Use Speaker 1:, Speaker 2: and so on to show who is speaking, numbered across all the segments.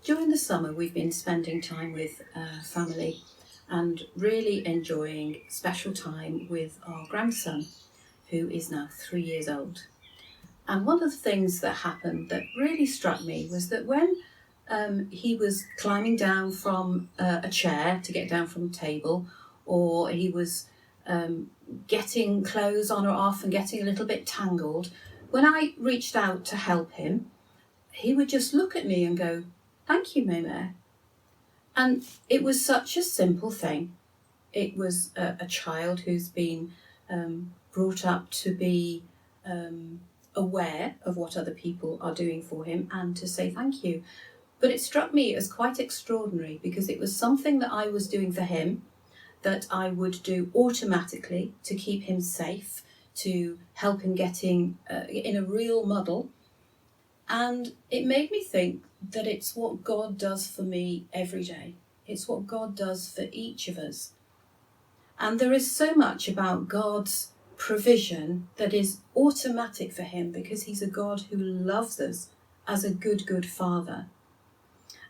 Speaker 1: During the summer, we've been spending time with family and really enjoying special time with our grandson, who is now 3 years old. And one of the things that happened that really struck me was that when he was climbing down from a chair to get down from a table, or he was getting clothes on or off and getting a little bit tangled, when I reached out to help him, he would just look at me and go, "Thank you, Meme." And it was such a simple thing. It was a child who's been brought up to be aware of what other people are doing for him and to say thank you. But it struck me as quite extraordinary because it was something that I was doing for him, that I would do automatically to keep him safe, to help him getting in a real muddle. And it made me think that it's what God does for me every day. It's what God does for each of us. And there is so much about God's provision that is automatic for him because he's a God who loves us as a good, good father.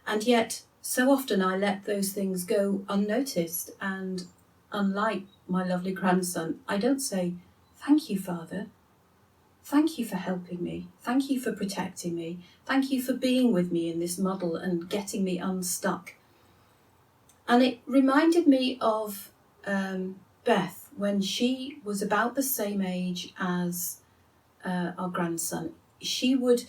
Speaker 1: And yet, so often I let those things go unnoticed. And unlike my lovely grandson, I don't say, "Thank you, Father. Thank you for helping me. Thank you for protecting me. Thank you for being with me in this muddle and getting me unstuck." And it reminded me of Beth when she was about the same age as our grandson. She would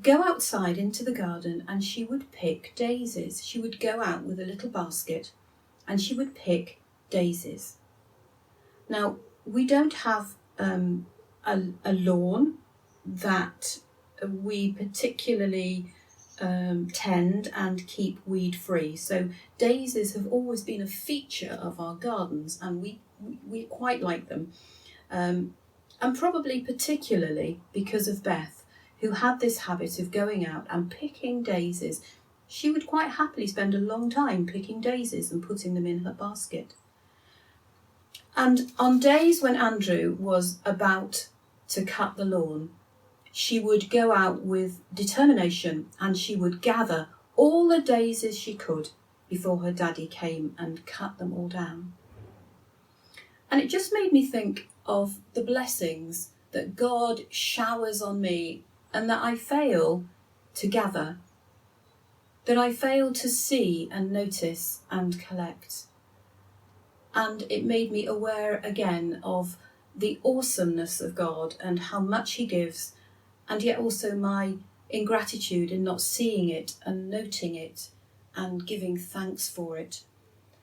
Speaker 1: go outside into the garden and she would pick daisies. She would go out with a little basket and she would pick daisies. Now, we don't have a lawn that we particularly tend and keep weed free. So daisies have always been a feature of our gardens and we quite like them. And probably particularly because of Beth, who had this habit of going out and picking daisies. She would quite happily spend a long time picking daisies and putting them in her basket. And on days when Andrew was about to cut the lawn, she would go out with determination and she would gather all the daisies she could before her daddy came and cut them all down. And it just made me think of the blessings that God showers on me and that I fail to gather, that I fail to see and notice and collect. And it made me aware again of the awesomeness of God and how much he gives, and yet also my ingratitude in not seeing it and noting it and giving thanks for it.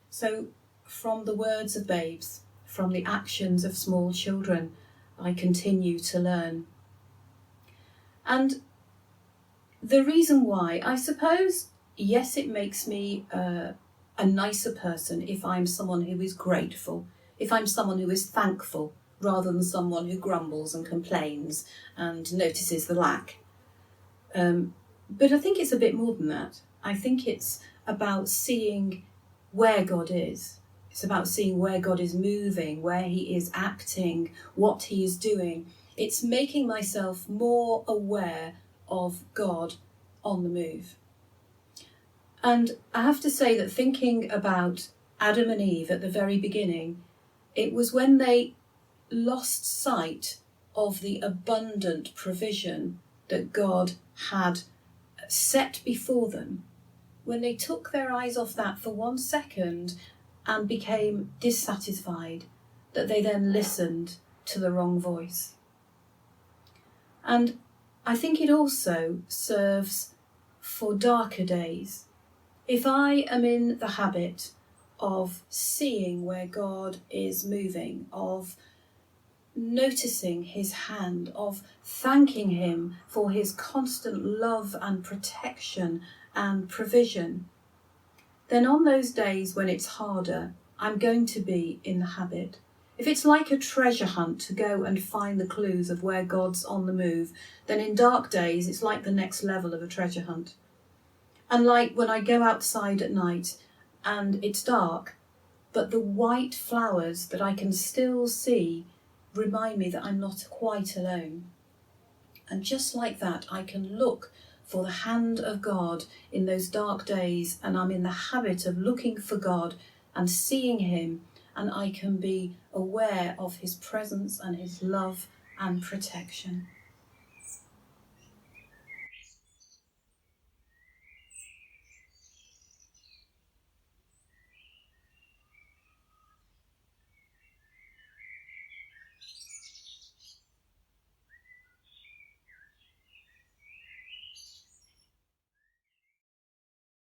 Speaker 1: So from the words of babes, from the actions of small children, I continue to learn. And the reason why, I suppose, yes, it makes me a nicer person if I'm someone who is grateful, if I'm someone who is thankful, rather than someone who grumbles and complains and notices the lack. But I think it's a bit more than that. I think it's about seeing where God is. It's about seeing where God is moving, where he is acting, what he is doing. It's making myself more aware of God on the move. And I have to say that thinking about Adam and Eve at the very beginning, it was when they lost sight of the abundant provision that God had set before them, when they took their eyes off that for 1 second and became dissatisfied, that they then listened to the wrong voice. And I think it also serves for darker days. If I am in the habit of seeing where God is moving, of noticing his hand, of thanking him for his constant love and protection and provision, then on those days when it's harder, I'm going to be in the habit. If it's like a treasure hunt to go and find the clues of where God's on the move, then in dark days it's like the next level of a treasure hunt. And like when I go outside at night and it's dark, but the white flowers that I can still see remind me that I'm not quite alone. And just like that, I can look for the hand of God in those dark days, and I'm in the habit of looking for God and seeing him, and I can be aware of his presence and his love and protection.